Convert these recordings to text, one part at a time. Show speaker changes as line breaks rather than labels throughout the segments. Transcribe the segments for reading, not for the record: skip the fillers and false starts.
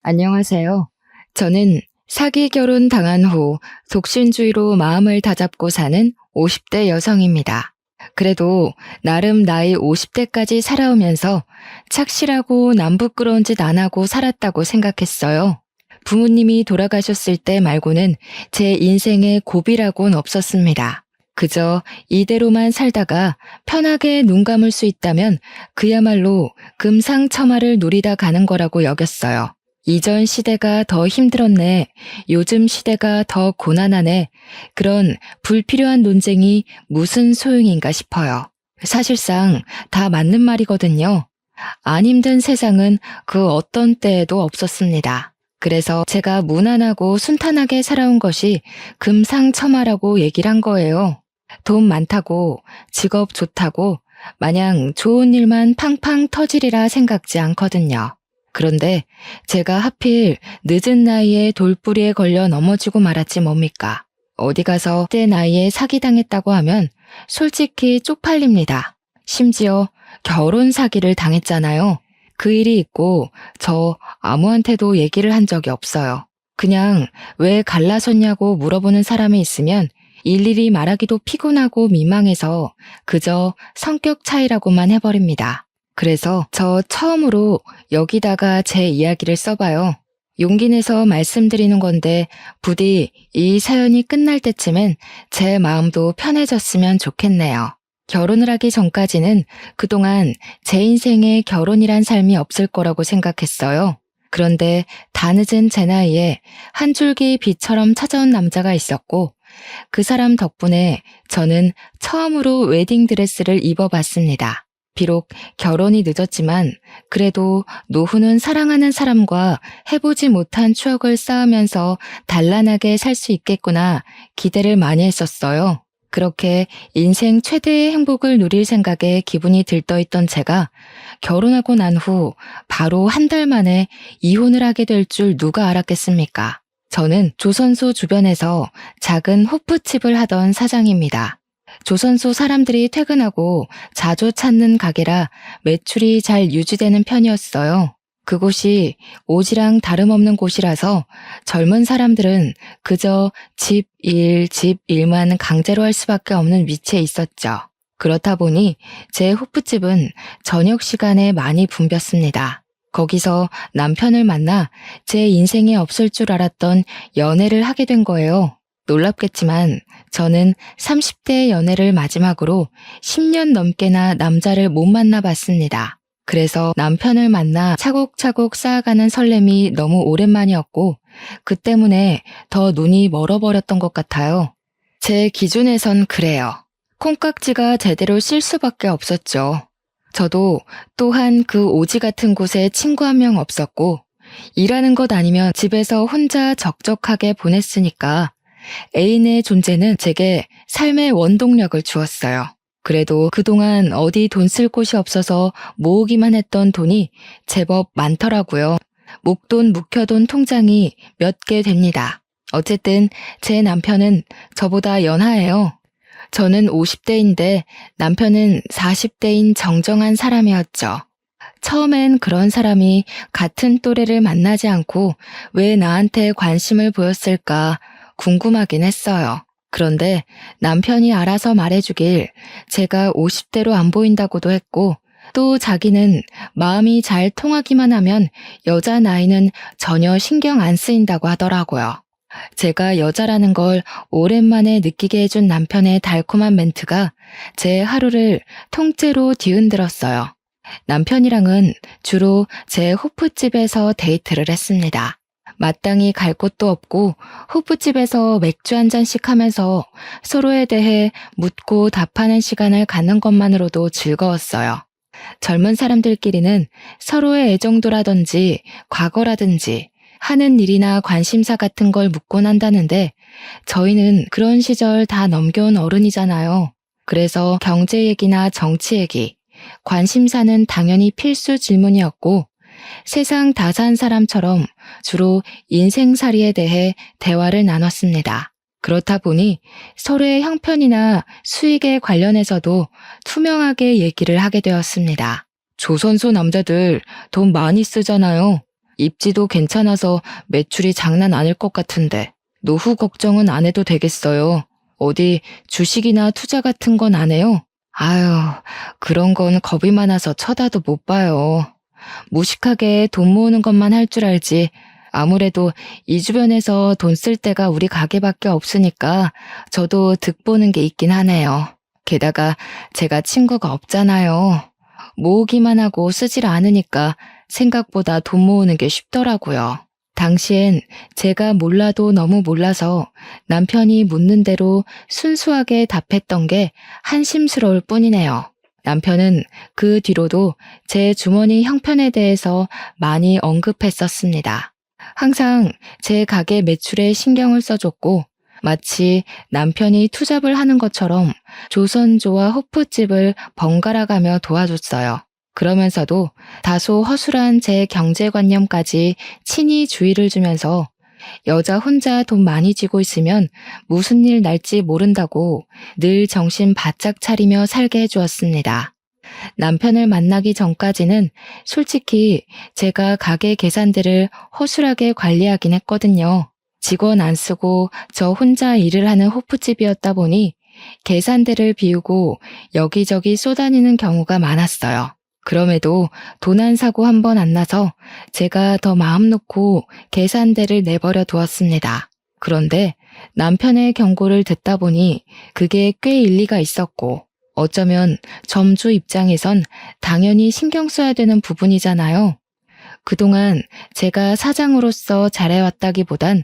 안녕하세요. 저는 사기 결혼 당한 후 독신주의로 마음을 다잡고 사는 50대 여성입니다. 그래도 나름 나이 50대까지 살아오면서 착실하고 남 부끄러운 짓 안 하고 살았다고 생각했어요. 부모님이 돌아가셨을 때 말고는 제 인생에 고비라고는 없었습니다. 그저 이대로만 살다가 편하게 눈 감을 수 있다면 그야말로 금상첨화를 누리다 가는 거라고 여겼어요. 이전 시대가 더 힘들었네. 요즘 시대가 더 고난하네. 그런 불필요한 논쟁이 무슨 소용인가 싶어요. 사실상 다 맞는 말이거든요. 안 힘든 세상은 그 어떤 때에도 없었습니다. 그래서 제가 무난하고 순탄하게 살아온 것이 금상첨화라고 얘기를 한 거예요. 돈 많다고, 직업 좋다고, 마냥 좋은 일만 팡팡 터지리라 생각지 않거든요. 그런데 제가 하필 늦은 나이에 돌부리에 걸려 넘어지고 말았지 뭡니까. 어디 가서 그때 나이에 사기당했다고 하면 솔직히 쪽팔립니다. 심지어 결혼 사기를 당했잖아요. 그 일이 있고 저 아무한테도 얘기를 한 적이 없어요. 그냥 왜 갈라섰냐고 물어보는 사람이 있으면 일일이 말하기도 피곤하고 민망해서 그저 성격 차이라고만 해버립니다. 그래서 저 처음으로 여기다가 제 이야기를 써봐요. 용기 내서 말씀드리는 건데 부디 이 사연이 끝날 때쯤엔 제 마음도 편해졌으면 좋겠네요. 결혼을 하기 전까지는 그동안 제 인생에 결혼이란 삶이 없을 거라고 생각했어요. 그런데 다 늦은 제 나이에 한 줄기 빛처럼 찾아온 남자가 있었고 그 사람 덕분에 저는 처음으로 웨딩드레스를 입어봤습니다. 비록 결혼이 늦었지만 그래도 노후는 사랑하는 사람과 해보지 못한 추억을 쌓으면서 단란하게 살 수 있겠구나 기대를 많이 했었어요. 그렇게 인생 최대의 행복을 누릴 생각에 기분이 들떠있던 제가 결혼하고 난 후 바로 한 달 만에 이혼을 하게 될 줄 누가 알았겠습니까? 저는 조선소 주변에서 작은 호프집을 하던 사장입니다. 조선소 사람들이 퇴근하고 자주 찾는 가게라 매출이 잘 유지되는 편이었어요. 그곳이 오지랑 다름없는 곳이라서 젊은 사람들은 그저 집 일만 강제로 할 수밖에 없는 위치에 있었죠. 그렇다 보니 제 호프집은 저녁 시간에 많이 붐볐습니다. 거기서 남편을 만나 제 인생에 없을 줄 알았던 연애를 하게 된 거예요. 놀랍겠지만 저는 30대 연애를 마지막으로 10년 넘게나 남자를 못 만나봤습니다. 그래서 남편을 만나 차곡차곡 쌓아가는 설렘이 너무 오랜만이었고 그 때문에 더 눈이 멀어버렸던 것 같아요. 제 기준에선 그래요. 콩깍지가 제대로 실 수밖에 없었죠. 저도 또한 그 오지 같은 곳에 친구 한 명 없었고 일하는 것 아니면 집에서 혼자 적적하게 보냈으니까 애인의 존재는 제게 삶의 원동력을 주었어요. 그래도 그동안 어디 돈 쓸 곳이 없어서 모으기만 했던 돈이 제법 많더라고요. 목돈 묵혀둔 통장이 몇 개 됩니다. 어쨌든 제 남편은 저보다 연하예요. 저는 50대인데 남편은 40대인 정정한 사람이었죠. 처음엔 그런 사람이 같은 또래를 만나지 않고 왜 나한테 관심을 보였을까 궁금하긴 했어요. 그런데 남편이 알아서 말해주길 제가 50대로 안 보인다고도 했고 또 자기는 마음이 잘 통하기만 하면 여자 나이는 전혀 신경 안 쓰인다고 하더라고요. 제가 여자라는 걸 오랜만에 느끼게 해준 남편의 달콤한 멘트가 제 하루를 통째로 뒤흔들었어요. 남편이랑은 주로 제 호프집에서 데이트를 했습니다. 마땅히 갈 곳도 없고 호프집에서 맥주 한 잔씩 하면서 서로에 대해 묻고 답하는 시간을 갖는 것만으로도 즐거웠어요. 젊은 사람들끼리는 서로의 애정도라든지 과거라든지 하는 일이나 관심사 같은 걸 묻곤 한다는데 저희는 그런 시절 다 넘겨온 어른이잖아요. 그래서 경제 얘기나 정치 얘기, 관심사는 당연히 필수 질문이었고 세상 다 산 사람처럼 주로 인생살이에 대해 대화를 나눴습니다. 그렇다 보니 서로의 형편이나 수익에 관련해서도 투명하게 얘기를 하게 되었습니다. 조선소 남자들 돈 많이 쓰잖아요. 입지도 괜찮아서 매출이 장난 아닐 것 같은데 노후 걱정은 안 해도 되겠어요. 어디 주식이나 투자 같은 건 안 해요? 아유, 그런 건 겁이 많아서 쳐다도 못 봐요. 무식하게 돈 모으는 것만 할 줄 알지. 아무래도 이 주변에서 돈 쓸 데가 우리 가게밖에 없으니까 저도 득보는 게 있긴 하네요. 게다가 제가 친구가 없잖아요. 모으기만 하고 쓰질 않으니까 생각보다 돈 모으는 게 쉽더라고요. 당시엔 제가 몰라도 너무 몰라서 남편이 묻는 대로 순수하게 답했던 게 한심스러울 뿐이네요. 남편은 그 뒤로도 제 주머니 형편에 대해서 많이 언급했었습니다. 항상 제 가게 매출에 신경을 써줬고 마치 남편이 투잡을 하는 것처럼 조선조와 호프집을 번갈아 가며 도와줬어요. 그러면서도 다소 허술한 제 경제관념까지 친히 주의를 주면서 여자 혼자 돈 많이 쥐고 있으면 무슨 일 날지 모른다고 늘 정신 바짝 차리며 살게 해주었습니다. 남편을 만나기 전까지는 솔직히 제가 가게 계산들을 허술하게 관리하긴 했거든요. 직원 안 쓰고 저 혼자 일을 하는 호프집이었다 보니 계산대를 비우고 여기저기 쏘다니는 경우가 많았어요. 그럼에도 돈 한 사고 한 번 안 나서 제가 더 마음 놓고 계산대를 내버려 두었습니다. 그런데 남편의 경고를 듣다 보니 그게 꽤 일리가 있었고 어쩌면 점주 입장에선 당연히 신경 써야 되는 부분이잖아요. 그동안 제가 사장으로서 잘해왔다기보단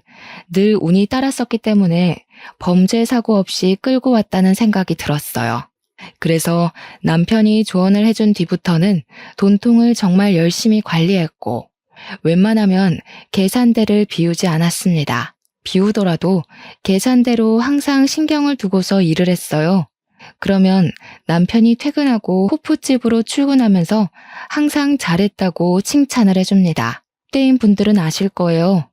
늘 운이 따랐었기 때문에 범죄 사고 없이 끌고 왔다는 생각이 들었어요. 그래서 남편이 조언을 해준 뒤부터는 돈통을 정말 열심히 관리했고 웬만하면 계산대를 비우지 않았습니다. 비우더라도 계산대로 항상 신경을 두고서 일을 했어요. 그러면 남편이 퇴근하고 호프집으로 출근하면서 항상 잘했다고 칭찬을 해줍니다. 때인 분들은 아실 거예요.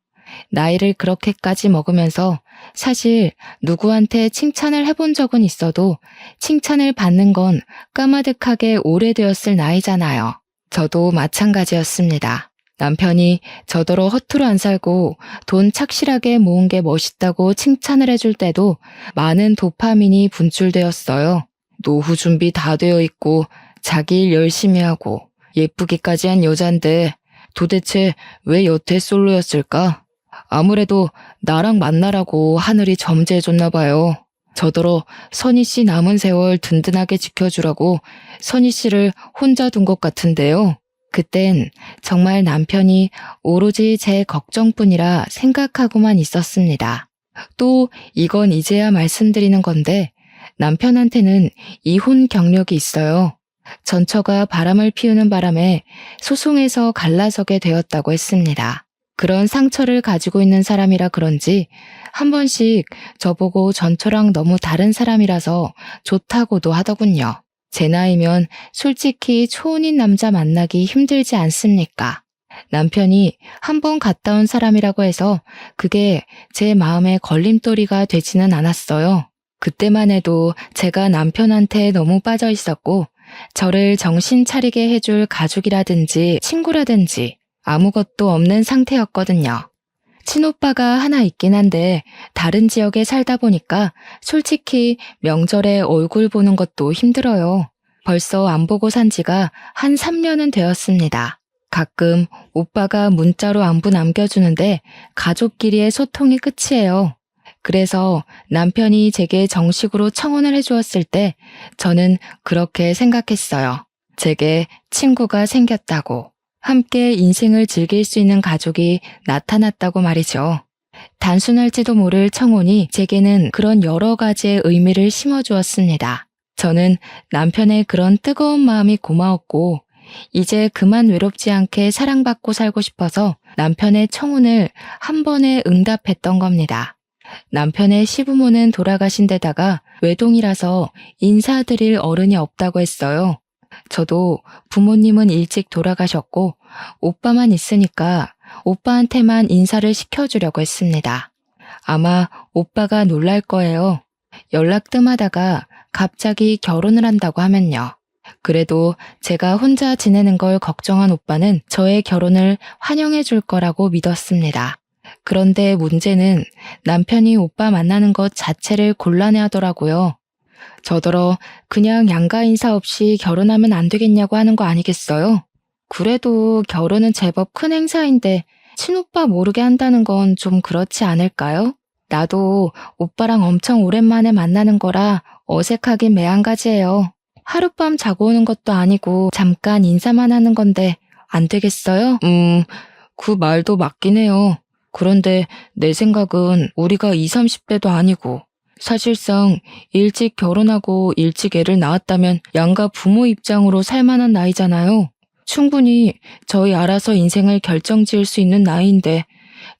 나이를 그렇게까지 먹으면서 사실 누구한테 칭찬을 해본 적은 있어도 칭찬을 받는 건 까마득하게 오래되었을 나이잖아요. 저도 마찬가지였습니다. 남편이 저더러 허투루 안 살고 돈 착실하게 모은 게 멋있다고 칭찬을 해줄 때도 많은 도파민이 분출되었어요. 노후 준비 다 되어 있고 자기 일 열심히 하고 예쁘기까지 한 여잔데 도대체 왜 여태 솔로였을까? 아무래도 나랑 만나라고 하늘이 점지해줬나 봐요. 저더러 선희 씨 남은 세월 든든하게 지켜주라고 선희 씨를 혼자 둔 것 같은데요. 그땐 정말 남편이 오로지 제 걱정뿐이라 생각하고만 있었습니다. 또 이건 이제야 말씀드리는 건데 남편한테는 이혼 경력이 있어요. 전처가 바람을 피우는 바람에 소송에서 갈라서게 되었다고 했습니다. 그런 상처를 가지고 있는 사람이라 그런지 한 번씩 저보고 전처랑 너무 다른 사람이라서 좋다고도 하더군요. 제 나이면 솔직히 초혼인 남자 만나기 힘들지 않습니까? 남편이 한 번 갔다 온 사람이라고 해서 그게 제 마음에 걸림돌이가 되지는 않았어요. 그때만 해도 제가 남편한테 너무 빠져 있었고 저를 정신 차리게 해줄 가족이라든지 친구라든지 아무것도 없는 상태였거든요. 친오빠가 하나 있긴 한데 다른 지역에 살다 보니까 솔직히 명절에 얼굴 보는 것도 힘들어요. 벌써 안 보고 산 지가 한 3년은 되었습니다. 가끔 오빠가 문자로 안부 남겨주는데 가족끼리의 소통이 끝이에요. 그래서 남편이 제게 정식으로 청혼을 해주었을 때 저는 그렇게 생각했어요. 제게 친구가 생겼다고. 함께 인생을 즐길 수 있는 가족이 나타났다고 말이죠. 단순할지도 모를 청혼이 제게는 그런 여러 가지의 의미를 심어주었습니다. 저는 남편의 그런 뜨거운 마음이 고마웠고 이제 그만 외롭지 않게 사랑받고 살고 싶어서 남편의 청혼을 한 번에 응답했던 겁니다. 남편의 시부모는 돌아가신 데다가 외동이라서 인사드릴 어른이 없다고 했어요. 저도 부모님은 일찍 돌아가셨고 오빠만 있으니까 오빠한테만 인사를 시켜주려고 했습니다. 아마 오빠가 놀랄 거예요. 연락 뜸하다가 갑자기 결혼을 한다고 하면요. 그래도 제가 혼자 지내는 걸 걱정한 오빠는 저의 결혼을 환영해 줄 거라고 믿었습니다. 그런데 문제는 남편이 오빠 만나는 것 자체를 곤란해 하더라고요. 저더러 그냥 양가 인사 없이 결혼하면 안 되겠냐고 하는 거 아니겠어요? 그래도 결혼은 제법 큰 행사인데 친오빠 모르게 한다는 건 좀 그렇지 않을까요? 나도 오빠랑 엄청 오랜만에 만나는 거라 어색하긴 매한가지예요. 하룻밤 자고 오는 것도 아니고 잠깐 인사만 하는 건데 안 되겠어요? 그 말도 맞긴 해요. 그런데 내 생각은 우리가 20, 30대도 아니고 사실상 일찍 결혼하고 일찍 애를 낳았다면 양가 부모 입장으로 살만한 나이잖아요. 충분히 저희 알아서 인생을 결정지을 수 있는 나이인데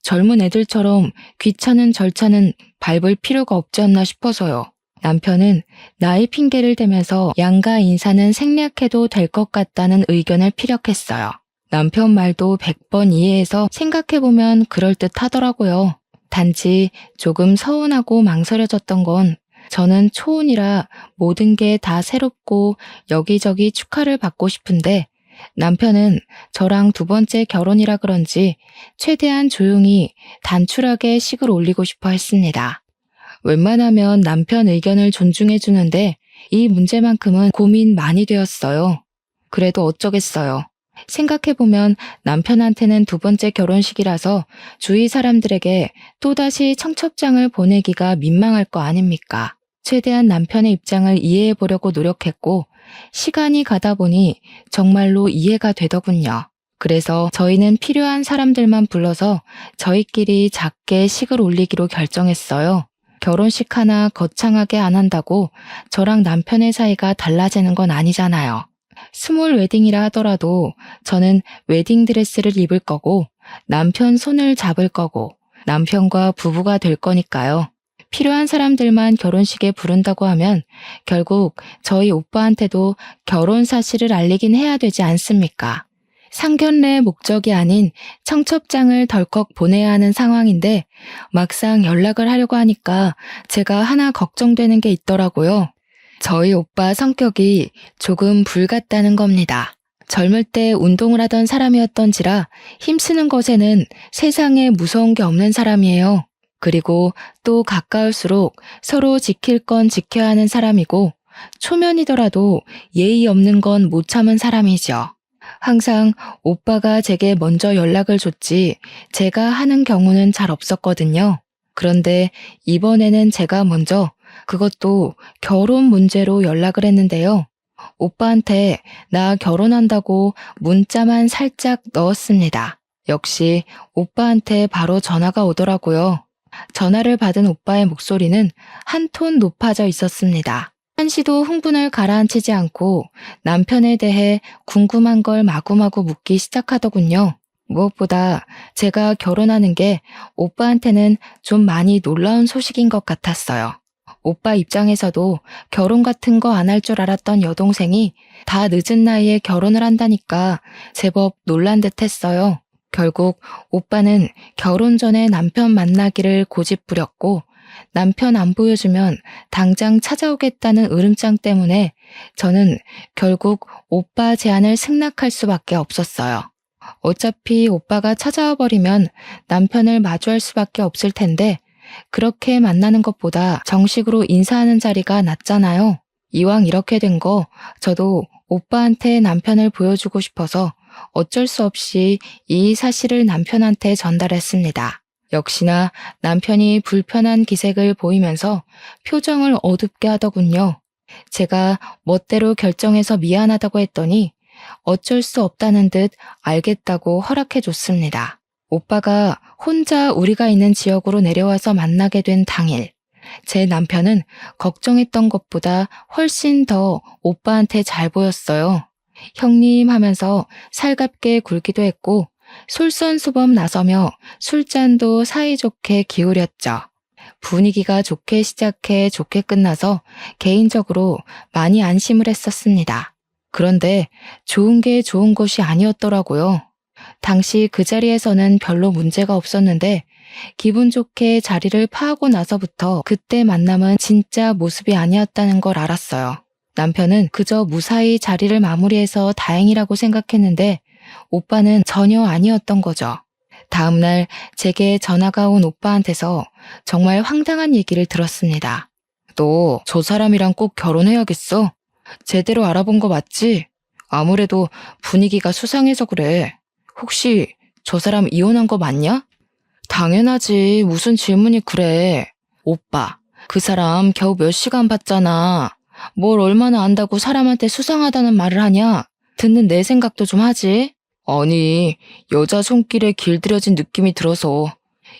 젊은 애들처럼 귀찮은 절차는 밟을 필요가 없지 않나 싶어서요. 남편은 나이 핑계를 대면서 양가 인사는 생략해도 될 것 같다는 의견을 피력했어요. 남편 말도 100번 이해해서 생각해보면 그럴듯하더라고요. 단지 조금 서운하고 망설여졌던 건 저는 초혼이라 모든 게 다 새롭고 여기저기 축하를 받고 싶은데 남편은 저랑 두 번째 결혼이라 그런지 최대한 조용히 단출하게 식을 올리고 싶어 했습니다. 웬만하면 남편 의견을 존중해 주는데 이 문제만큼은 고민 많이 되었어요. 그래도 어쩌겠어요. 생각해보면 남편한테는 두 번째 결혼식이라서 주위 사람들에게 또다시 청첩장을 보내기가 민망할 거 아닙니까? 최대한 남편의 입장을 이해해 보려고 노력했고 시간이 가다 보니 정말로 이해가 되더군요. 그래서 저희는 필요한 사람들만 불러서 저희끼리 작게 식을 올리기로 결정했어요. 결혼식 하나 거창하게 안 한다고 저랑 남편의 사이가 달라지는 건 아니잖아요. 스몰 웨딩이라 하더라도 저는 웨딩드레스를 입을 거고 남편 손을 잡을 거고 남편과 부부가 될 거니까요. 필요한 사람들만 결혼식에 부른다고 하면 결국 저희 오빠한테도 결혼 사실을 알리긴 해야 되지 않습니까? 상견례의 목적이 아닌 청첩장을 덜컥 보내야 하는 상황인데 막상 연락을 하려고 하니까 제가 하나 걱정되는 게 있더라고요. 저희 오빠 성격이 조금 불같다는 겁니다. 젊을 때 운동을 하던 사람이었던지라 힘쓰는 것에는 세상에 무서운 게 없는 사람이에요. 그리고 또 가까울수록 서로 지킬 건 지켜야 하는 사람이고 초면이더라도 예의 없는 건 못 참은 사람이죠. 항상 오빠가 제게 먼저 연락을 줬지 제가 하는 경우는 잘 없었거든요. 그런데 이번에는 제가 먼저 그것도 결혼 문제로 연락을 했는데요. 오빠한테 나 결혼한다고 문자만 살짝 넣었습니다. 역시 오빠한테 바로 전화가 오더라고요. 전화를 받은 오빠의 목소리는 한 톤 높아져 있었습니다. 한시도 흥분을 가라앉히지 않고 남편에 대해 궁금한 걸 마구마구 묻기 시작하더군요. 무엇보다 제가 결혼하는 게 오빠한테는 좀 많이 놀라운 소식인 것 같았어요. 오빠 입장에서도 결혼 같은 거 안 할 줄 알았던 여동생이 다 늦은 나이에 결혼을 한다니까 제법 놀란 듯 했어요. 결국 오빠는 결혼 전에 남편 만나기를 고집부렸고 남편 안 보여주면 당장 찾아오겠다는 으름장 때문에 저는 결국 오빠 제안을 승낙할 수밖에 없었어요. 어차피 오빠가 찾아와 버리면 남편을 마주할 수밖에 없을 텐데 그렇게 만나는 것보다 정식으로 인사하는 자리가 낫잖아요. 이왕 이렇게 된 거 저도 오빠한테 남편을 보여주고 싶어서 어쩔 수 없이 이 사실을 남편한테 전달했습니다. 역시나 남편이 불편한 기색을 보이면서 표정을 어둡게 하더군요. 제가 멋대로 결정해서 미안하다고 했더니 어쩔 수 없다는 듯 알겠다고 허락해 줬습니다. 오빠가 혼자 우리가 있는 지역으로 내려와서 만나게 된 당일, 제 남편은 걱정했던 것보다 훨씬 더 오빠한테 잘 보였어요. 형님 하면서 살갑게 굴기도 했고 솔선수범 나서며 술잔도 사이좋게 기울였죠. 분위기가 좋게 시작해 좋게 끝나서 개인적으로 많이 안심을 했었습니다. 그런데 좋은 게 좋은 것이 아니었더라고요. 당시 그 자리에서는 별로 문제가 없었는데 기분 좋게 자리를 파하고 나서부터 그때 만남은 진짜 모습이 아니었다는 걸 알았어요. 남편은 그저 무사히 자리를 마무리해서 다행이라고 생각했는데 오빠는 전혀 아니었던 거죠. 다음날 제게 전화가 온 오빠한테서 정말 황당한 얘기를 들었습니다. 너 저 사람이랑 꼭 결혼해야겠어? 제대로 알아본 거 맞지? 아무래도 분위기가 수상해서 그래. 혹시 저 사람 이혼한 거 맞냐? 당연하지. 무슨 질문이 그래. 오빠, 그 사람 겨우 몇 시간 봤잖아. 뭘 얼마나 안다고 사람한테 수상하다는 말을 하냐? 듣는 내 생각도 좀 하지. 아니, 여자 손길에 길들여진 느낌이 들어서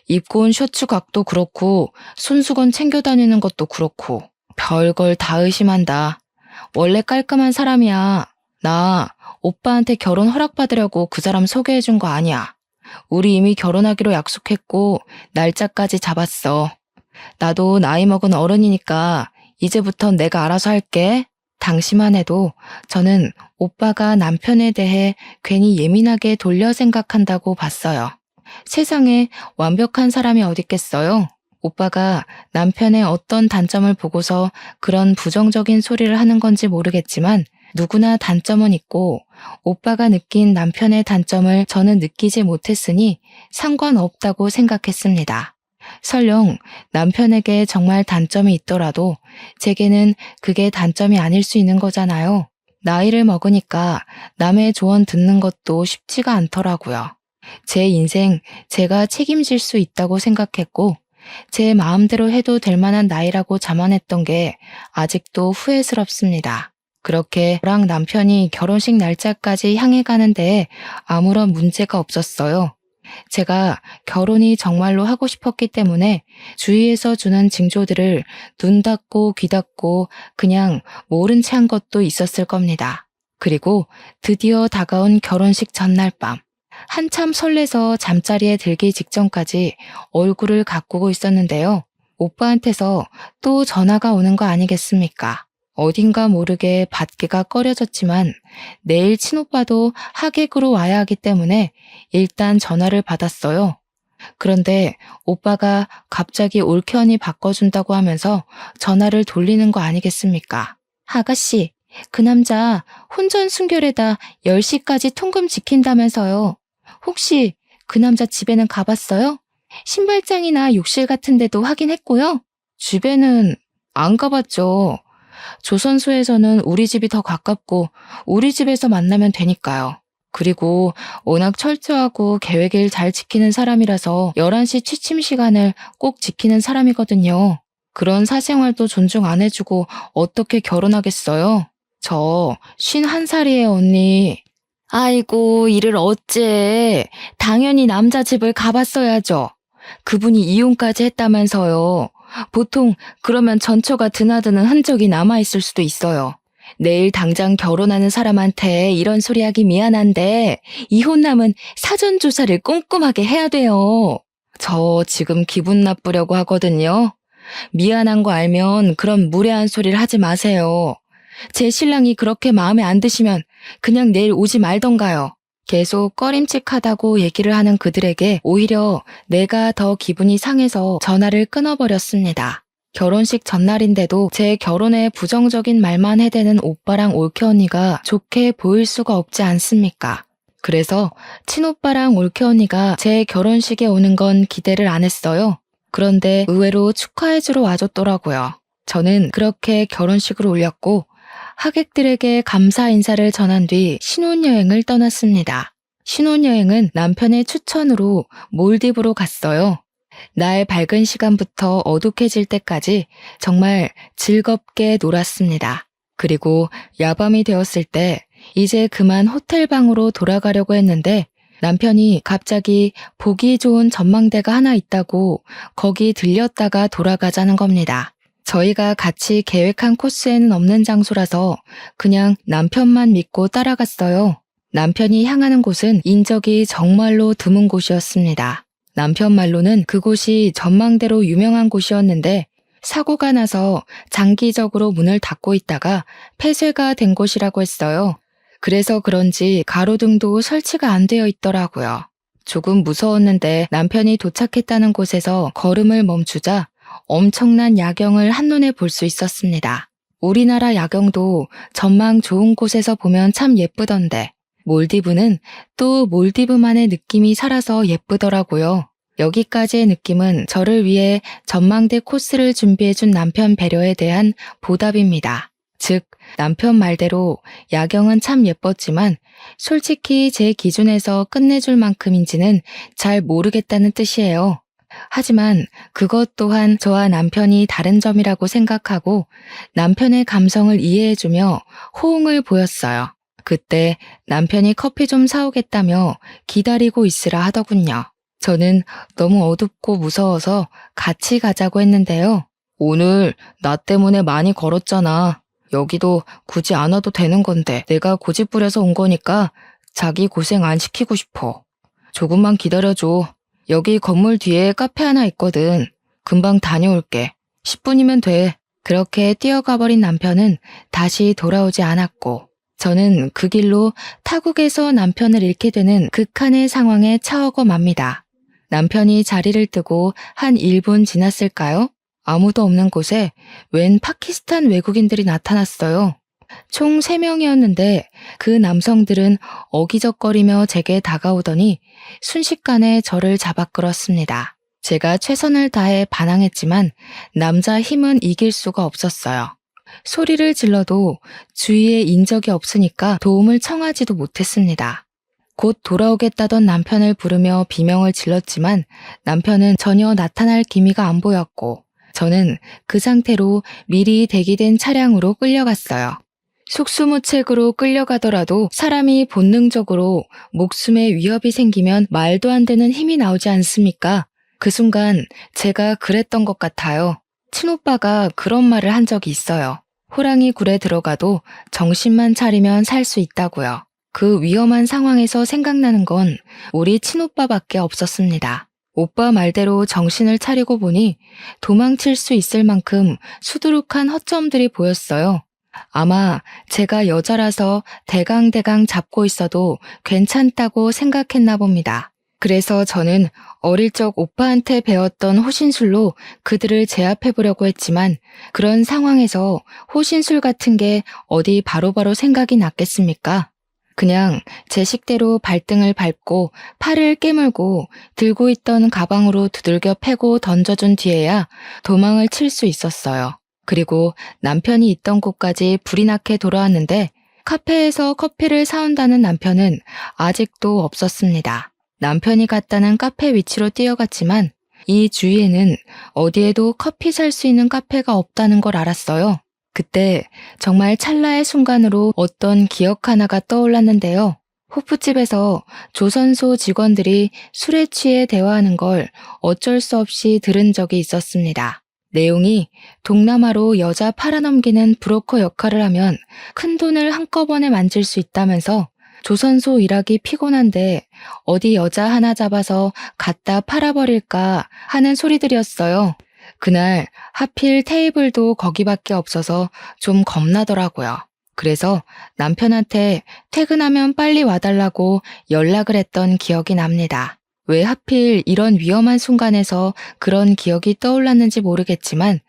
입고 온 셔츠 각도 그렇고 손수건 챙겨 다니는 것도 그렇고 별걸 다 의심한다. 원래 깔끔한 사람이야. 나 오빠한테 결혼 허락받으려고 그 사람 소개해준 거 아니야. 우리 이미 결혼하기로 약속했고 날짜까지 잡았어. 나도 나이 먹은 어른이니까 이제부턴 내가 알아서 할게. 당시만 해도 저는 오빠가 남편에 대해 괜히 예민하게 돌려 생각한다고 봤어요. 세상에 완벽한 사람이 어딨겠어요? 오빠가 남편의 어떤 단점을 보고서 그런 부정적인 소리를 하는 건지 모르겠지만 누구나 단점은 있고 오빠가 느낀 남편의 단점을 저는 느끼지 못했으니 상관없다고 생각했습니다. 설령 남편에게 정말 단점이 있더라도 제게는 그게 단점이 아닐 수 있는 거잖아요. 나이를 먹으니까 남의 조언 듣는 것도 쉽지가 않더라고요. 제 인생 제가 책임질 수 있다고 생각했고 제 마음대로 해도 될 만한 나이라고 자만했던 게 아직도 후회스럽습니다. 그렇게 저랑 남편이 결혼식 날짜까지 향해 가는데 아무런 문제가 없었어요. 제가 결혼이 정말로 하고 싶었기 때문에 주위에서 주는 징조들을 눈 닫고 귀 닫고 그냥 모른 채 한 것도 있었을 겁니다. 그리고 드디어 다가온 결혼식 전날 밤. 한참 설레서 잠자리에 들기 직전까지 얼굴을 가꾸고 있었는데요. 오빠한테서 또 전화가 오는 거 아니겠습니까? 어딘가 모르게 받기가 꺼려졌지만 내일 친오빠도 하객으로 와야 하기 때문에 일단 전화를 받았어요. 그런데 오빠가 갑자기 올케언이 바꿔준다고 하면서 전화를 돌리는 거 아니겠습니까? 아가씨, 그 남자 혼전 순결에다 10시까지 통금 지킨다면서요. 혹시 그 남자 집에는 가봤어요? 신발장이나 욕실 같은 데도 확인했고요. 집에는 안 가봤죠. 조선소에서는 우리 집이 더 가깝고 우리 집에서 만나면 되니까요. 그리고 워낙 철저하고 계획을 잘 지키는 사람이라서 11시 취침 시간을 꼭 지키는 사람이거든요. 그런 사생활도 존중 안 해주고 어떻게 결혼하겠어요? 저 51살이에요, 언니. 아이고, 이를 어째. 당연히 남자 집을 가봤어야죠. 그분이 이혼까지 했다면서요. 보통 그러면 전처가 드나드는 흔적이 남아있을 수도 있어요. 내일 당장 결혼하는 사람한테 이런 소리 하기 미안한데 이혼남은 사전조사를 꼼꼼하게 해야 돼요. 저 지금 기분 나쁘려고 하거든요. 미안한 거 알면 그런 무례한 소리를 하지 마세요. 제 신랑이 그렇게 마음에 안 드시면 그냥 내일 오지 말던가요. 계속 꺼림칙하다고 얘기를 하는 그들에게 오히려 내가 더 기분이 상해서 전화를 끊어버렸습니다. 결혼식 전날인데도 제 결혼에 부정적인 말만 해대는 오빠랑 올케 언니가 좋게 보일 수가 없지 않습니까? 그래서 친오빠랑 올케 언니가 제 결혼식에 오는 건 기대를 안 했어요. 그런데 의외로 축하해주러 와줬더라고요. 저는 그렇게 결혼식을 올렸고 하객들에게 감사 인사를 전한 뒤 신혼여행을 떠났습니다. 신혼여행은 남편의 추천으로 몰디브로 갔어요. 날 밝은 시간부터 어둑해질 때까지 정말 즐겁게 놀았습니다. 그리고 야밤이 되었을 때 이제 그만 호텔방으로 돌아가려고 했는데 남편이 갑자기 보기 좋은 전망대가 하나 있다고 거기 들렸다가 돌아가자는 겁니다. 저희가 같이 계획한 코스에는 없는 장소라서 그냥 남편만 믿고 따라갔어요. 남편이 향하는 곳은 인적이 정말로 드문 곳이었습니다. 남편 말로는 그곳이 전망대로 유명한 곳이었는데 사고가 나서 장기적으로 문을 닫고 있다가 폐쇄가 된 곳이라고 했어요. 그래서 그런지 가로등도 설치가 안 되어 있더라고요. 조금 무서웠는데 남편이 도착했다는 곳에서 걸음을 멈추자 엄청난 야경을 한눈에 볼 수 있었습니다. 우리나라 야경도 전망 좋은 곳에서 보면 참 예쁘던데 몰디브는 또 몰디브만의 느낌이 살아서 예쁘더라고요. 여기까지의 느낌은 저를 위해 전망대 코스를 준비해준 남편 배려에 대한 보답입니다. 즉, 남편 말대로 야경은 참 예뻤지만 솔직히 제 기준에서 끝내줄 만큼인지는 잘 모르겠다는 뜻이에요. 하지만 그것 또한 저와 남편이 다른 점이라고 생각하고 남편의 감성을 이해해주며 호응을 보였어요. 그때 남편이 커피 좀 사오겠다며 기다리고 있으라 하더군요. 저는 너무 어둡고 무서워서 같이 가자고 했는데요. 오늘 나 때문에 많이 걸었잖아. 여기도 굳이 안 와도 되는 건데 내가 고집부려서 온 거니까 자기 고생 안 시키고 싶어. 조금만 기다려줘. 여기 건물 뒤에 카페 하나 있거든. 금방 다녀올게. 10분이면 돼. 그렇게 뛰어가 버린 남편은 다시 돌아오지 않았고 저는 그 길로 타국에서 남편을 잃게 되는 극한의 상황에 처하고 맙니다. 남편이 자리를 뜨고 한 1분 지났을까요? 아무도 없는 곳에 웬 파키스탄 외국인들이 나타났어요. 총 3명이었는데 그 남성들은 어기적거리며 제게 다가오더니 순식간에 저를 잡아 끌었습니다. 제가 최선을 다해 반항했지만 남자 힘은 이길 수가 없었어요. 소리를 질러도 주위에 인적이 없으니까 도움을 청하지도 못했습니다. 곧 돌아오겠다던 남편을 부르며 비명을 질렀지만 남편은 전혀 나타날 기미가 안 보였고 저는 그 상태로 미리 대기된 차량으로 끌려갔어요. 속수무책으로 끌려가더라도 사람이 본능적으로 목숨에 위협이 생기면 말도 안 되는 힘이 나오지 않습니까? 그 순간 제가 그랬던 것 같아요. 친오빠가 그런 말을 한 적이 있어요. 호랑이 굴에 들어가도 정신만 차리면 살 수 있다고요. 그 위험한 상황에서 생각나는 건 우리 친오빠밖에 없었습니다. 오빠 말대로 정신을 차리고 보니 도망칠 수 있을 만큼 수두룩한 허점들이 보였어요. 아마 제가 여자라서 대강대강 잡고 있어도 괜찮다고 생각했나 봅니다. 그래서 저는 어릴 적 오빠한테 배웠던 호신술로 그들을 제압해보려고 했지만 그런 상황에서 호신술 같은 게 어디 바로바로 생각이 났겠습니까? 그냥 제 식대로 발등을 밟고 팔을 깨물고 들고 있던 가방으로 두들겨 패고 던져준 뒤에야 도망을 칠 수 있었어요. 그리고 남편이 있던 곳까지 불이 나게 돌아왔는데 카페에서 커피를 사온다는 남편은 아직도 없었습니다. 남편이 갔다는 카페 위치로 뛰어갔지만 이 주위에는 어디에도 커피 살 수 있는 카페가 없다는 걸 알았어요. 그때 정말 찰나의 순간으로 어떤 기억 하나가 떠올랐는데요. 호프집에서 조선소 직원들이 술에 취해 대화하는 걸 어쩔 수 없이 들은 적이 있었습니다. 내용이 동남아로 여자 팔아넘기는 브로커 역할을 하면 큰 돈을 한꺼번에 만질 수 있다면서 조선소 일하기 피곤한데 어디 여자 하나 잡아서 갖다 팔아버릴까 하는 소리들이었어요. 그날 하필 테이블도 거기밖에 없어서 좀 겁나더라고요. 그래서 남편한테 퇴근하면 빨리 와달라고 연락을 했던 기억이 납니다. 왜 하필 이런 위험한 순간에서 그런 기억이 떠올랐는지 모르겠지만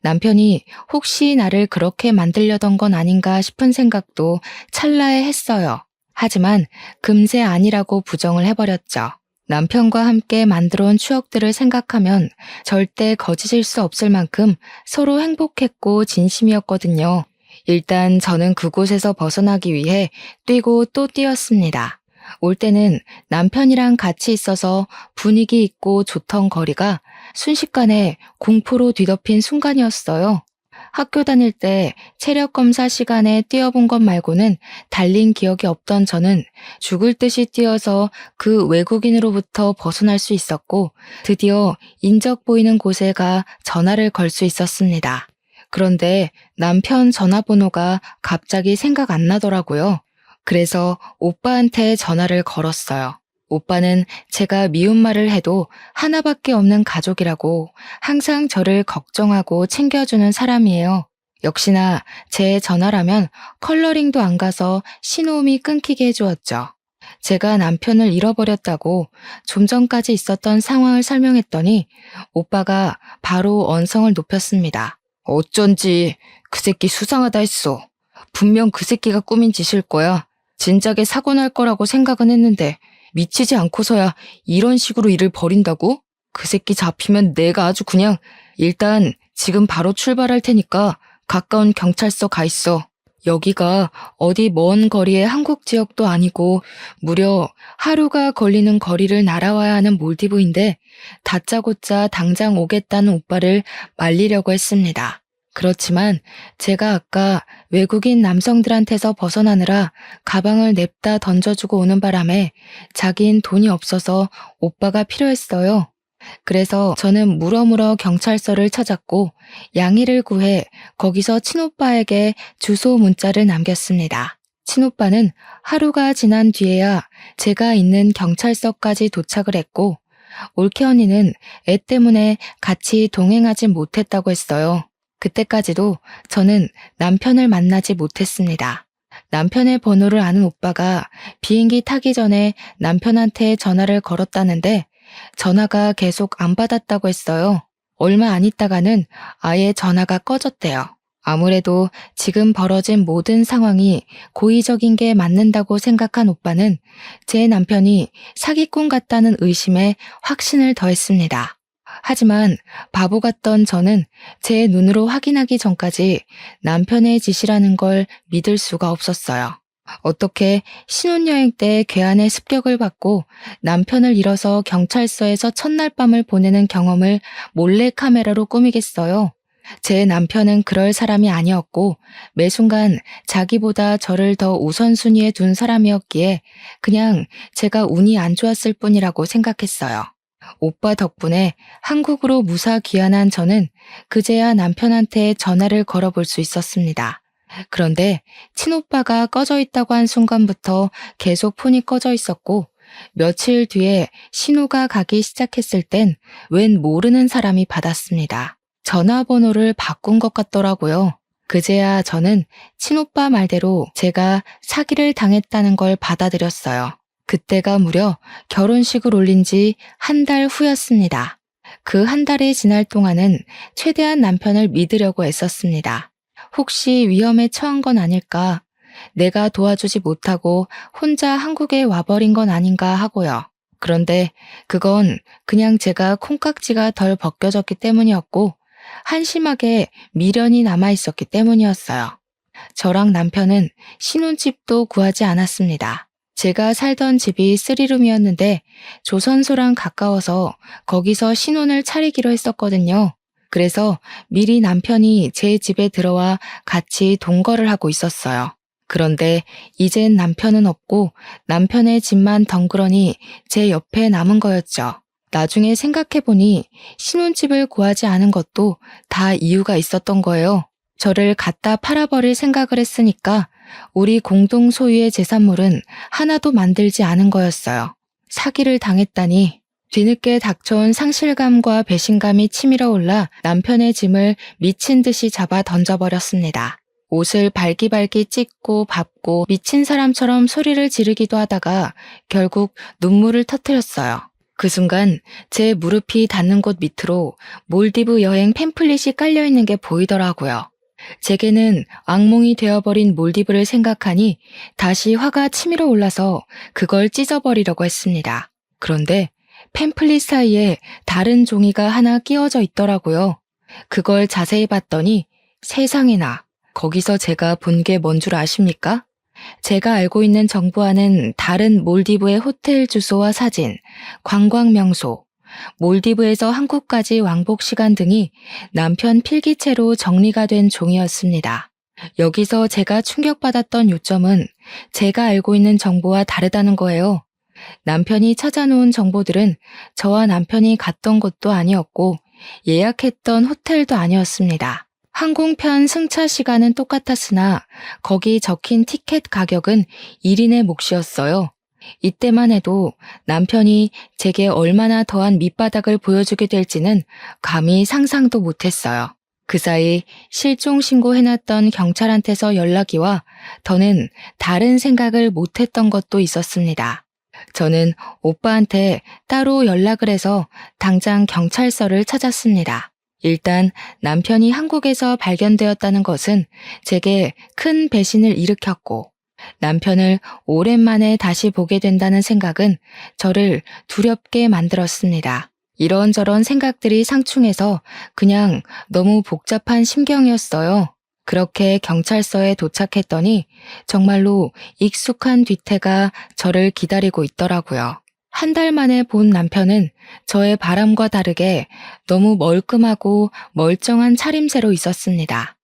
남편이 혹시 나를 그렇게 만들려던 건 아닌가 싶은 생각도 찰나에 했어요. 하지만 금세 아니라고 부정을 해버렸죠. 남편과 함께 만들어온 추억들을 생각하면 절대 거짓일 수 없을 만큼 서로 행복했고 진심이었거든요. 일단 저는 그곳에서 벗어나기 위해 뛰고 또 뛰었습니다. 올 때는 남편이랑 같이 있어서 분위기 있고 좋던 거리가 순식간에 공포로 뒤덮인 순간이었어요. 학교 다닐 때 체력 검사 시간에 뛰어본 것 말고는 달린 기억이 없던 저는 죽을 듯이 뛰어서 그 외국인으로부터 벗어날 수 있었고 드디어 인적 보이는 곳에 가 전화를 걸 수 있었습니다. 그런데 남편 전화번호가 갑자기 생각 안 나더라고요. 그래서 오빠한테 전화를 걸었어요. 오빠는 제가 미운 말을 해도 하나밖에 없는 가족이라고 항상 저를 걱정하고 챙겨주는 사람이에요. 역시나 제 전화라면 컬러링도 안 가서 신호음이 끊기게 해주었죠. 제가 남편을 잃어버렸다고 좀 전까지 있었던 상황을 설명했더니 오빠가 바로 언성을 높였습니다. 어쩐지 그 새끼 수상하다 했어. 분명 그 새끼가 꾸민 짓일 거야. 진작에 사고 날 거라고 생각은 했는데 미치지 않고서야 이런 식으로 일을 벌인다고? 그 새끼 잡히면 내가 아주 그냥 일단 지금 바로 출발할 테니까 가까운 경찰서 가 있어. 여기가 어디 먼 거리의 한국 지역도 아니고 무려 하루가 걸리는 거리를 날아와야 하는 몰디브인데 다짜고짜 당장 오겠다는 오빠를 말리려고 했습니다. 그렇지만 제가 아까 외국인 남성들한테서 벗어나느라 가방을 냅다 던져주고 오는 바람에 자긴 돈이 없어서 오빠가 필요했어요. 그래서 저는 물어물어 경찰서를 찾았고 양해를 구해 거기서 친오빠에게 주소 문자를 남겼습니다. 친오빠는 하루가 지난 뒤에야 제가 있는 경찰서까지 도착을 했고 올케 언니는 애 때문에 같이 동행하지 못했다고 했어요. 그때까지도 저는 남편을 만나지 못했습니다. 남편의 번호를 아는 오빠가 비행기 타기 전에 남편한테 전화를 걸었다는데 전화가 계속 안 받았다고 했어요. 얼마 안 있다가는 아예 전화가 꺼졌대요. 아무래도 지금 벌어진 모든 상황이 고의적인 게 맞는다고 생각한 오빠는 제 남편이 사기꾼 같다는 의심에 확신을 더했습니다. 하지만 바보 같던 저는 제 눈으로 확인하기 전까지 남편의 짓이라는 걸 믿을 수가 없었어요. 어떻게 신혼여행 때 괴한의 습격을 받고 남편을 잃어서 경찰서에서 첫날 밤을 보내는 경험을 몰래카메라로 꾸미겠어요? 제 남편은 그럴 사람이 아니었고 매 순간 자기보다 저를 더 우선순위에 둔 사람이었기에 그냥 제가 운이 안 좋았을 뿐이라고 생각했어요. 오빠 덕분에 한국으로 무사 귀환한 저는 그제야 남편한테 전화를 걸어볼 수 있었습니다. 그런데 친오빠가 꺼져 있다고 한 순간부터 계속 폰이 꺼져 있었고 며칠 뒤에 신호가 가기 시작했을 땐 웬 모르는 사람이 받았습니다. 전화번호를 바꾼 것 같더라고요. 그제야 저는 친오빠 말대로 제가 사기를 당했다는 걸 받아들였어요. 그때가 무려 결혼식을 올린 지 한 달 후였습니다. 그 한 달이 지날 동안은 최대한 남편을 믿으려고 애썼습니다. 혹시 위험에 처한 건 아닐까? 내가 도와주지 못하고 혼자 한국에 와버린 건 아닌가 하고요. 그런데 그건 그냥 제가 콩깍지가 덜 벗겨졌기 때문이었고 한심하게 미련이 남아있었기 때문이었어요. 저랑 남편은 신혼집도 구하지 않았습니다. 제가 살던 집이 3룸이었는데 조선소랑 가까워서 거기서 신혼을 차리기로 했었거든요. 그래서 미리 남편이 제 집에 들어와 같이 동거를 하고 있었어요. 그런데 이젠 남편은 없고 남편의 집만 덩그러니 제 옆에 남은 거였죠. 나중에 생각해보니 신혼집을 구하지 않은 것도 다 이유가 있었던 거예요. 저를 갖다 팔아버릴 생각을 했으니까 우리 공동 소유의 재산물은 하나도 만들지 않은 거였어요. 사기를 당했다니. 뒤늦게 닥쳐온 상실감과 배신감이 치밀어 올라 남편의 짐을 미친 듯이 잡아 던져버렸습니다. 옷을 발기발기 찢고 밟고 미친 사람처럼 소리를 지르기도 하다가 결국 눈물을 터뜨렸어요. 그 순간 제 무릎이 닿는 곳 밑으로 몰디브 여행 팸플릿이 깔려있는 게 보이더라고요. 제게는 악몽이 되어버린 몰디브를 생각하니 다시 화가 치밀어 올라서 그걸 찢어버리려고 했습니다. 그런데 팸플릿 사이에 다른 종이가 하나 끼워져 있더라고요. 그걸 자세히 봤더니 세상에나 거기서 제가 본 게 뭔 줄 아십니까? 제가 알고 있는 정보와는 다른 몰디브의 호텔 주소와 사진, 관광 명소, 몰디브에서 한국까지 왕복 시간 등이 남편 필기체로 정리가 된 종이었습니다. 여기서 제가 충격받았던 요점은 제가 알고 있는 정보와 다르다는 거예요. 남편이 찾아놓은 정보들은 저와 남편이 갔던 곳도 아니었고 예약했던 호텔도 아니었습니다. 항공편 승차 시간은 똑같았으나 거기 적힌 티켓 가격은 1인의 몫이었어요. 이때만 해도 남편이 제게 얼마나 더한 밑바닥을 보여주게 될지는 감히 상상도 못했어요. 그 사이 실종 신고해놨던 경찰한테서 연락이 와 더는 다른 생각을 못했던 것도 있었습니다. 저는 오빠한테 따로 연락을 해서 당장 경찰서를 찾았습니다. 일단 남편이 한국에서 발견되었다는 것은 제게 큰 배신을 일으켰고, 남편을 오랜만에 다시 보게 된다는 생각은 저를 두렵게 만들었습니다. 이런저런 생각들이 상충해서 그냥 너무 복잡한 심경이었어요. 그렇게 경찰서에 도착했더니 정말로 익숙한 뒤태가 저를 기다리고 있더라고요. 한 달 만에 본 남편은 저의 바람과 다르게 너무 멀끔하고 멀쩡한 차림새로 있었습니다.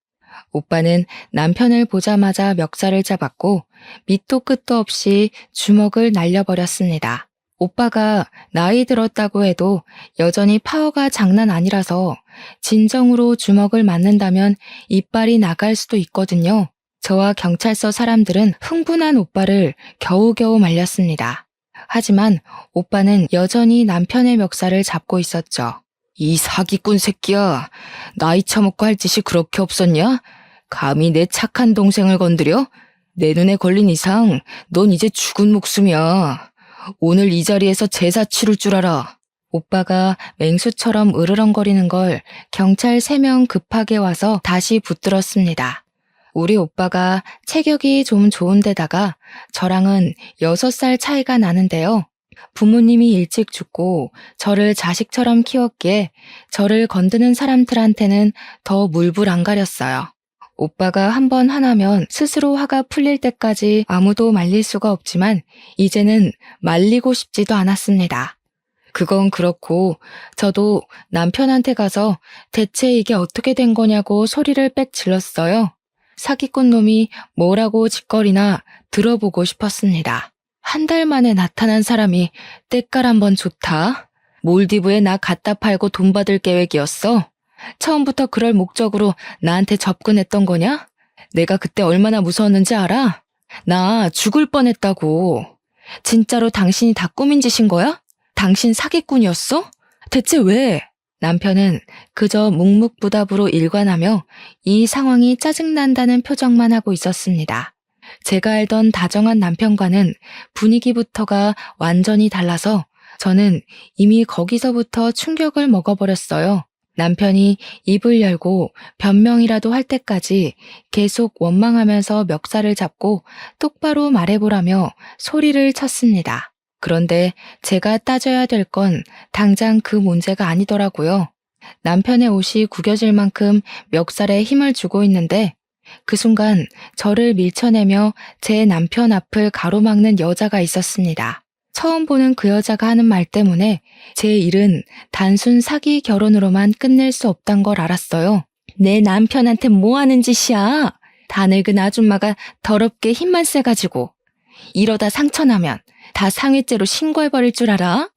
오빠는 남편을 보자마자 멱살을 잡았고 밑도 끝도 없이 주먹을 날려버렸습니다. 오빠가 나이 들었다고 해도 여전히 파워가 장난 아니라서 진정으로 주먹을 맞는다면 이빨이 나갈 수도 있거든요. 저와 경찰서 사람들은 흥분한 오빠를 겨우겨우 말렸습니다. 하지만 오빠는 여전히 남편의 멱살을 잡고 있었죠. 이 사기꾼 새끼야, 나이 처먹고 할 짓이 그렇게 없었냐? 감히 내 착한 동생을 건드려? 내 눈에 걸린 이상 넌 이제 죽은 목숨이야. 오늘 이 자리에서 제사 치를 줄 알아. 오빠가 맹수처럼 으르렁거리는 걸 경찰 3명 급하게 와서 다시 붙들었습니다. 우리 오빠가 체격이 좀 좋은데다가 저랑은 6살 차이가 나는데요. 부모님이 일찍 죽고 저를 자식처럼 키웠기에 저를 건드는 사람들한테는 더 물불 안 가렸어요. 오빠가 한번 화나면 스스로 화가 풀릴 때까지 아무도 말릴 수가 없지만 이제는 말리고 싶지도 않았습니다. 그건 그렇고 저도 남편한테 가서 대체 이게 어떻게 된 거냐고 소리를 빽 질렀어요. 사기꾼 놈이 뭐라고 짓거리나 들어보고 싶었습니다. 한 달 만에 나타난 사람이 때깔 한번 좋다. 몰디브에 나 갖다 팔고 돈 받을 계획이었어. 처음부터 그럴 목적으로 나한테 접근했던 거냐? 내가 그때 얼마나 무서웠는지 알아? 나 죽을 뻔했다고. 진짜로 당신이 다 꾸민 짓인 거야? 당신 사기꾼이었어? 대체 왜? 남편은 그저 묵묵부답으로 일관하며 이 상황이 짜증난다는 표정만 하고 있었습니다. 제가 알던 다정한 남편과는 분위기부터가 완전히 달라서 저는 이미 거기서부터 충격을 먹어버렸어요. 남편이 입을 열고 변명이라도 할 때까지 계속 원망하면서 멱살을 잡고 똑바로 말해보라며 소리를 쳤습니다. 그런데 제가 따져야 될 건 당장 그 문제가 아니더라고요. 남편의 옷이 구겨질 만큼 멱살에 힘을 주고 있는데 그 순간 저를 밀쳐내며 제 남편 앞을 가로막는 여자가 있었습니다. 처음 보는 그 여자가 하는 말 때문에 제 일은 단순 사기 결혼으로만 끝낼 수 없단 걸 알았어요. 내 남편한테 뭐 하는 짓이야? 다 늙은 아줌마가 더럽게 힘만 세가지고 이러다 상처나면 다 상해죄로 신고해버릴 줄 알아?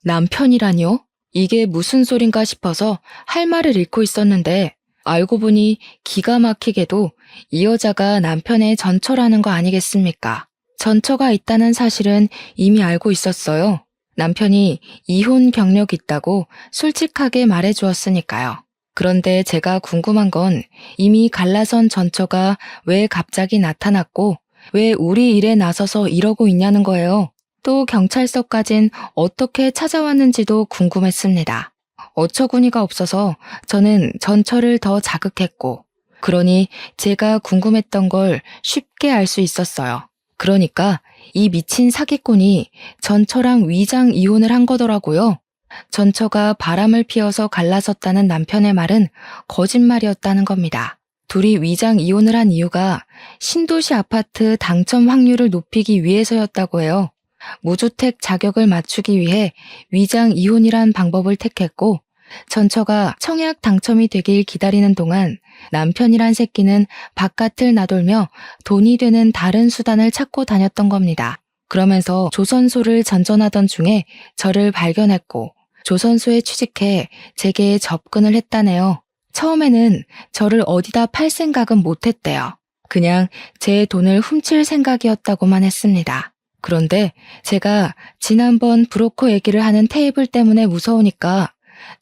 남편이라뇨? 이게 무슨 소린가 싶어서 할 말을 잃고 있었는데 알고 보니 기가 막히게도 이 여자가 남편의 전처라는 거 아니겠습니까? 전처가 있다는 사실은 이미 알고 있었어요. 남편이 이혼 경력이 있다고 솔직하게 말해주었으니까요. 그런데 제가 궁금한 건 이미 갈라선 전처가 왜 갑자기 나타났고 왜 우리 일에 나서서 이러고 있냐는 거예요. 또 경찰서까진 어떻게 찾아왔는지도 궁금했습니다. 어처구니가 없어서 저는 전처를 더 자극했고 그러니 제가 궁금했던 걸 쉽게 알 수 있었어요. 그러니까 이 미친 사기꾼이 전처랑 위장 이혼을 한 거더라고요. 전처가 바람을 피워서 갈라섰다는 남편의 말은 거짓말이었다는 겁니다. 둘이 위장 이혼을 한 이유가 신도시 아파트 당첨 확률을 높이기 위해서였다고 해요. 무주택 자격을 맞추기 위해 위장 이혼이란 방법을 택했고 전처가 청약 당첨이 되길 기다리는 동안 남편이란 새끼는 바깥을 나돌며 돈이 되는 다른 수단을 찾고 다녔던 겁니다. 그러면서 조선소를 전전하던 중에 저를 발견했고 조선소에 취직해 제게 접근을 했다네요. 처음에는 저를 어디다 팔 생각은 못했대요. 그냥 제 돈을 훔칠 생각이었다고만 했습니다. 그런데 제가 지난번 브로커 얘기를 하는 테이블 때문에 무서우니까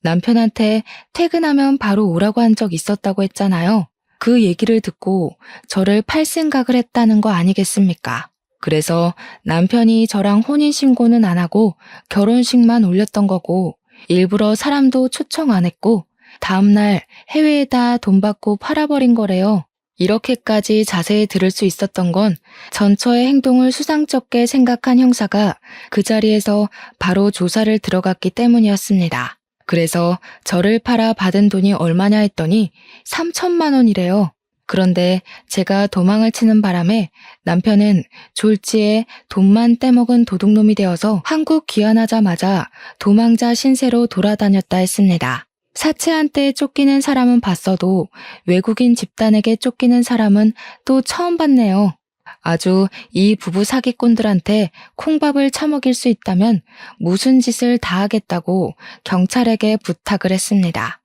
남편한테 퇴근하면 바로 오라고 한 적 있었다고 했잖아요. 그 얘기를 듣고 저를 팔 생각을 했다는 거 아니겠습니까? 그래서 남편이 저랑 혼인신고는 안 하고 결혼식만 올렸던 거고 일부러 사람도 초청 안 했고 다음날 해외에다 돈 받고 팔아버린 거래요. 이렇게까지 자세히 들을 수 있었던 건 전처의 행동을 수상쩍게 생각한 형사가 그 자리에서 바로 조사를 들어갔기 때문이었습니다. 그래서 저를 팔아 받은 돈이 얼마냐 했더니 3천만 원이래요. 그런데 제가 도망을 치는 바람에 남편은 졸지에 돈만 떼먹은 도둑놈이 되어서 한국 귀환하자마자 도망자 신세로 돌아다녔다 했습니다. 사채한테 쫓기는 사람은 봤어도 외국인 집단에게 쫓기는 사람은 또 처음 봤네요. 아주 이 부부 사기꾼들한테 콩밥을 처먹일 수 있다면 무슨 짓을 다 하겠다고 경찰에게 부탁을 했습니다.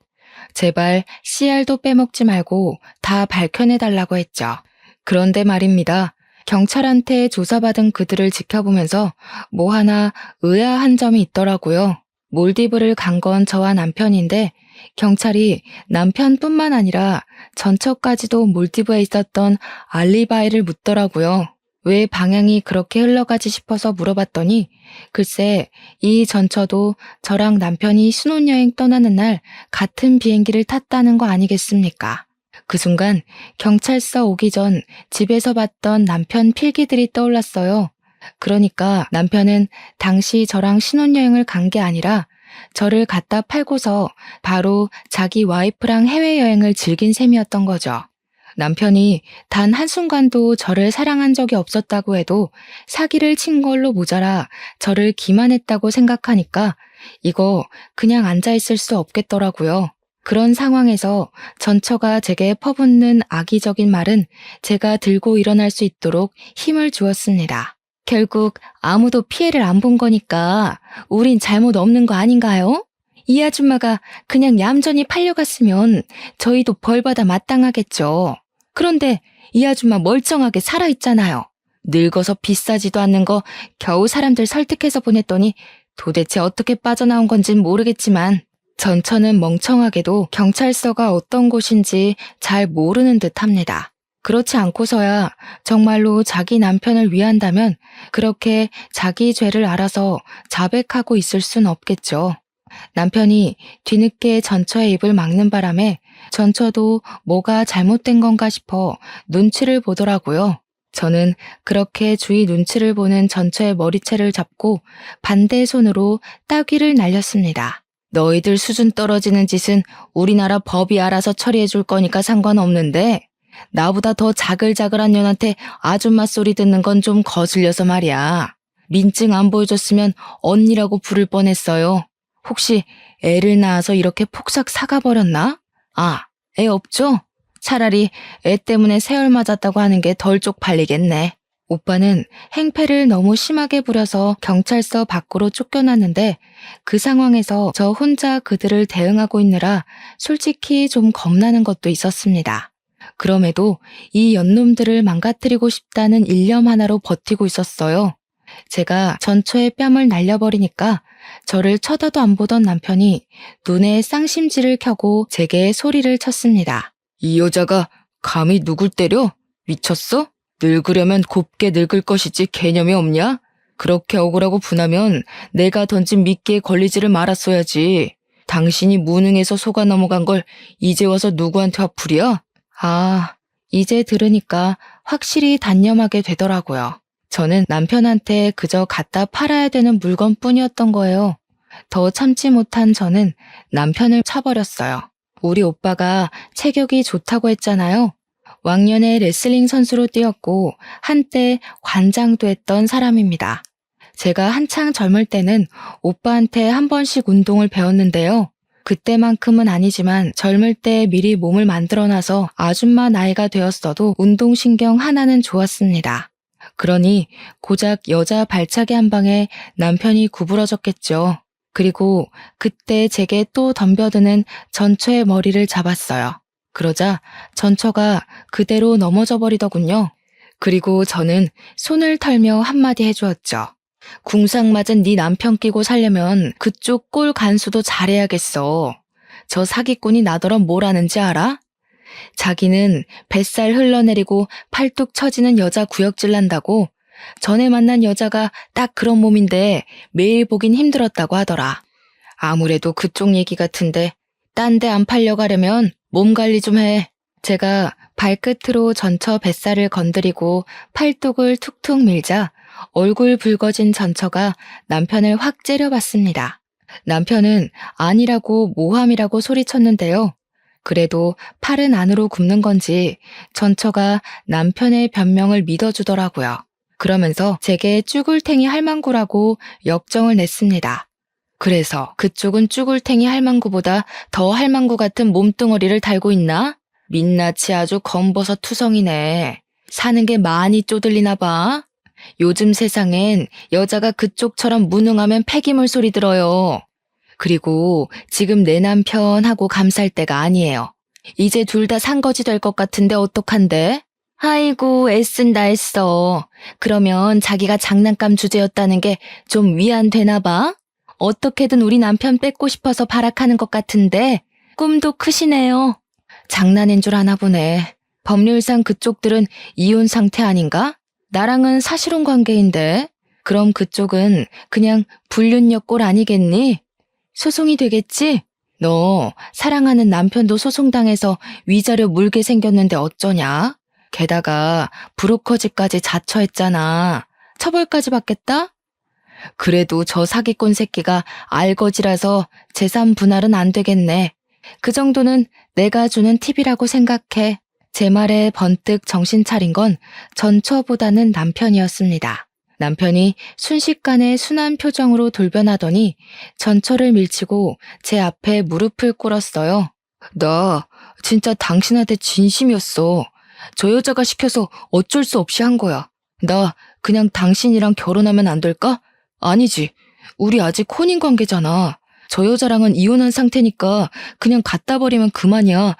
제발 씨알도 빼먹지 말고 다 밝혀내달라고 했죠. 그런데 말입니다. 경찰한테 조사받은 그들을 지켜보면서 뭐 하나 의아한 점이 있더라고요. 몰디브를 간 건 저와 남편인데 경찰이 남편뿐만 아니라 전처까지도 몰디브에 있었던 알리바이를 묻더라고요. 왜 방향이 그렇게 흘러가지 싶어서 물어봤더니 글쎄 이 전처도 저랑 남편이 신혼여행 떠나는 날 같은 비행기를 탔다는 거 아니겠습니까? 그 순간 경찰서 오기 전 집에서 봤던 남편 필기들이 떠올랐어요. 그러니까 남편은 당시 저랑 신혼여행을 간 게 아니라 저를 갖다 팔고서 바로 자기 와이프랑 해외여행을 즐긴 셈이었던 거죠. 남편이 단 한순간도 저를 사랑한 적이 없었다고 해도 사기를 친 걸로 모자라 저를 기만했다고 생각하니까 이거 그냥 앉아있을 수 없겠더라고요. 그런 상황에서 전처가 제게 퍼붓는 악의적인 말은 제가 들고 일어날 수 있도록 힘을 주었습니다. 결국 아무도 피해를 안 본 거니까 우린 잘못 없는 거 아닌가요? 이 아줌마가 그냥 얌전히 팔려갔으면 저희도 벌받아 마땅하겠죠. 그런데 이 아줌마 멀쩡하게 살아있잖아요. 늙어서 비싸지도 않는 거 겨우 사람들 설득해서 보냈더니 도대체 어떻게 빠져나온 건진 모르겠지만 전처는 멍청하게도 경찰서가 어떤 곳인지 잘 모르는 듯합니다. 그렇지 않고서야 정말로 자기 남편을 위한다면 그렇게 자기 죄를 알아서 자백하고 있을 순 없겠죠. 남편이 뒤늦게 전처의 입을 막는 바람에 전처도 뭐가 잘못된 건가 싶어 눈치를 보더라고요. 저는 그렇게 주위 눈치를 보는 전처의 머리채를 잡고 반대 손으로 따귀를 날렸습니다. 너희들 수준 떨어지는 짓은 우리나라 법이 알아서 처리해 줄 거니까 상관없는데 나보다 더 자글자글한 년한테 아줌마 소리 듣는 건 좀 거슬려서 말이야. 민증 안 보여줬으면 언니라고 부를 뻔했어요. 혹시 애를 낳아서 이렇게 폭삭 사가버렸나? 아, 애 없죠? 차라리 애 때문에 세월 맞았다고 하는 게 덜 쪽팔리겠네. 오빠는 행패를 너무 심하게 부려서 경찰서 밖으로 쫓겨났는데 그 상황에서 저 혼자 그들을 대응하고 있느라 솔직히 좀 겁나는 것도 있었습니다. 그럼에도 이 연놈들을 망가뜨리고 싶다는 일념 하나로 버티고 있었어요. 제가 전처의 뺨을 날려버리니까 저를 쳐다도 안 보던 남편이 눈에 쌍심지를 켜고 제게 소리를 쳤습니다. 이 여자가 감히 누굴 때려? 미쳤어? 늙으려면 곱게 늙을 것이지 개념이 없냐? 그렇게 억울하고 분하면 내가 던진 미끼에 걸리지를 말았어야지. 당신이 무능해서 속아 넘어간 걸 이제 와서 누구한테 화풀이야? 아, 이제 들으니까 확실히 단념하게 되더라고요. 저는 남편한테 그저 갖다 팔아야 되는 물건뿐이었던 거예요. 더 참지 못한 저는 남편을 차버렸어요. 우리 오빠가 체격이 좋다고 했잖아요. 왕년에 레슬링 선수로 뛰었고 한때 관장도 했던 사람입니다. 제가 한창 젊을 때는 오빠한테 한 번씩 운동을 배웠는데요. 그때만큼은 아니지만 젊을 때 미리 몸을 만들어놔서 아줌마 나이가 되었어도 운동신경 하나는 좋았습니다. 그러니 고작 여자 발차기 한 방에 남편이 구부러졌겠죠. 그리고 그때 제게 또 덤벼드는 전처의 머리를 잡았어요. 그러자 전처가 그대로 넘어져 버리더군요. 그리고 저는 손을 털며 한마디 해주었죠. 궁상 맞은 네 남편 끼고 살려면 그쪽 꼴 간수도 잘해야겠어. 저 사기꾼이 나더러 뭘 아는지 알아? 자기는 뱃살 흘러내리고 팔뚝 처지는 여자 구역질 난다고 전에 만난 여자가 딱 그런 몸인데 매일 보긴 힘들었다고 하더라. 아무래도 그쪽 얘기 같은데 딴 데 안 팔려가려면 몸 관리 좀 해. 제가 발끝으로 전처 뱃살을 건드리고 팔뚝을 툭툭 밀자 얼굴 붉어진 전처가 남편을 확 째려봤습니다. 남편은 아니라고 모함이라고 소리쳤는데요. 그래도 팔은 안으로 굽는 건지 전처가 남편의 변명을 믿어주더라고요. 그러면서 제게 쭈글탱이 할망구라고 역정을 냈습니다. 그래서 그쪽은 쭈글탱이 할망구보다 더 할망구 같은 몸뚱어리를 달고 있나? 민낯이 아주 검버섯 투성이네. 사는 게 많이 쪼들리나 봐. 요즘 세상엔 여자가 그쪽처럼 무능하면 폐기물 소리 들어요. 그리고 지금 내 남편하고 감쌀 때가 아니에요. 이제 둘 다 산거지 될 것 같은데 어떡한데? 아이고 애쓴다 애써. 그러면 자기가 장난감 주제였다는 게 좀 위안되나 봐? 어떻게든 우리 남편 뺏고 싶어서 발악하는 것 같은데 꿈도 크시네요. 장난인 줄 아나 보네. 법률상 그쪽들은 이혼 상태 아닌가? 나랑은 사실혼 관계인데 그럼 그쪽은 그냥 불륜녀 꼴 아니겠니? 소송이 되겠지? 너 사랑하는 남편도 소송당해서 위자료 물게 생겼는데 어쩌냐? 게다가 브로커집까지 자처했잖아. 처벌까지 받겠다? 그래도 저 사기꾼 새끼가 알거지라서 재산 분할은 안 되겠네. 그 정도는 내가 주는 팁이라고 생각해. 제 말에 번뜩 정신 차린 건 전처보다는 남편이었습니다. 남편이 순식간에 순한 표정으로 돌변하더니 전처를 밀치고 제 앞에 무릎을 꿇었어요. 나 진짜 당신한테 진심이었어. 저 여자가 시켜서 어쩔 수 없이 한 거야. 나 그냥 당신이랑 결혼하면 안 될까? 아니지. 우리 아직 혼인 관계잖아. 저 여자랑은 이혼한 상태니까 그냥 갖다 버리면 그만이야.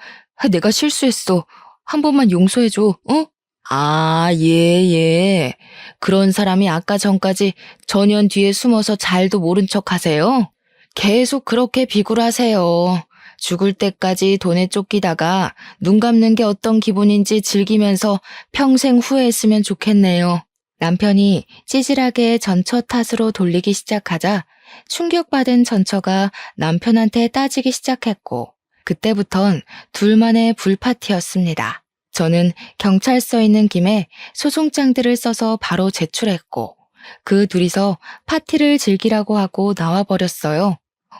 내가 실수했어. 한 번만 용서해줘, 어? 아, 예. 그런 사람이 아까 전까지 전현 뒤에 숨어서 잘도 모른 척 하세요? 계속 그렇게 비굴하세요. 죽을 때까지 돈에 쫓기다가 눈 감는 게 어떤 기분인지 즐기면서 평생 후회했으면 좋겠네요. 남편이 찌질하게 전처 탓으로 돌리기 시작하자 충격받은 전처가 남편한테 따지기 시작했고 그때부턴 둘만의 불파티였습니다. 저는 경찰서에 있는 김에 소송장들을 써서 바로 제출했고 그 둘이서 파티를 즐기라고 하고 나와버렸어요.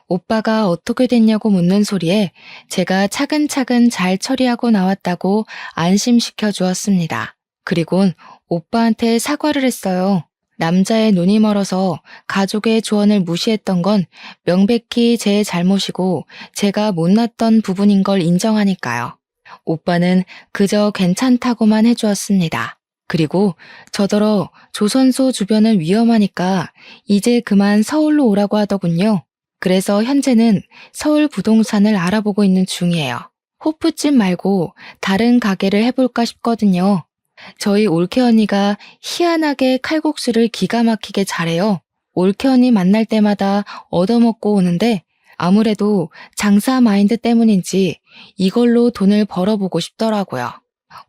오빠가 어떻게 됐냐고 묻는 소리에 제가 차근차근 잘 처리하고 나왔다고 안심시켜 주었습니다. 그리곤 오빠한테 사과를 했어요. 남자의 눈이 멀어서 가족의 조언을 무시했던 건 명백히 제 잘못이고 제가 못났던 부분인 걸 인정하니까요. 오빠는 그저 괜찮다고만 해주었습니다. 그리고 저더러 조선소 주변은 위험하니까 이제 그만 서울로 오라고 하더군요. 그래서 현재는 서울 부동산을 알아보고 있는 중이에요. 호프집 말고 다른 가게를 해볼까 싶거든요. 저희 올케 언니가 희한하게 칼국수를 기가 막히게 잘해요. 올케 언니 만날 때마다 얻어먹고 오는데 아무래도 장사 마인드 때문인지 이걸로 돈을 벌어보고 싶더라고요.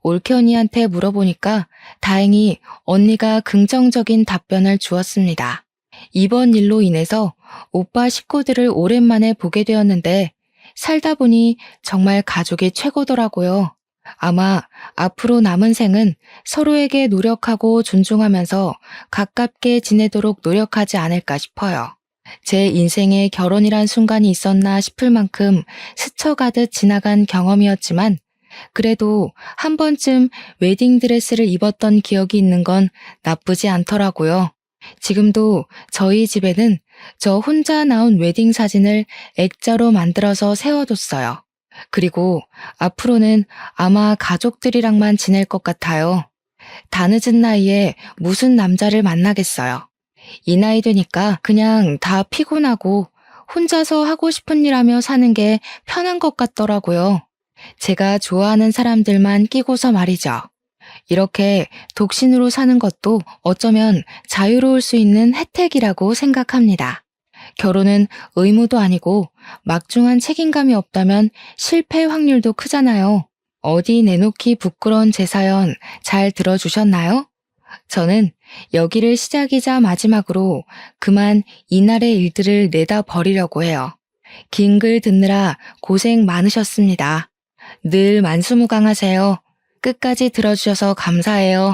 올케 언니한테 물어보니까 다행히 언니가 긍정적인 답변을 주었습니다. 이번 일로 인해서 오빠 식구들을 오랜만에 보게 되었는데 살다 보니 정말 가족이 최고더라고요. 아마 앞으로 남은 생은 서로에게 노력하고 존중하면서 가깝게 지내도록 노력하지 않을까 싶어요. 제 인생에 결혼이란 순간이 있었나 싶을 만큼 스쳐가듯 지나간 경험이었지만 그래도 한 번쯤 웨딩드레스를 입었던 기억이 있는 건 나쁘지 않더라고요. 지금도 저희 집에는 저 혼자 나온 웨딩 사진을 액자로 만들어서 세워뒀어요. 그리고 앞으로는 아마 가족들이랑만 지낼 것 같아요. 다 늦은 나이에 무슨 남자를 만나겠어요. 이 나이 되니까 그냥 다 피곤하고 혼자서 하고 싶은 일 하며 사는 게 편한 것 같더라고요. 제가 좋아하는 사람들만 끼고서 말이죠. 이렇게 독신으로 사는 것도 어쩌면 자유로울 수 있는 혜택이라고 생각합니다. 결혼은 의무도 아니고 막중한 책임감이 없다면 실패 확률도 크잖아요. 어디 내놓기 부끄러운 제 사연 잘 들어주셨나요? 저는 여기를 시작이자 마지막으로 그만 이날의 일들을 내다 버리려고 해요. 긴 글 듣느라 고생 많으셨습니다. 늘 만수무강하세요. 끝까지 들어주셔서 감사해요.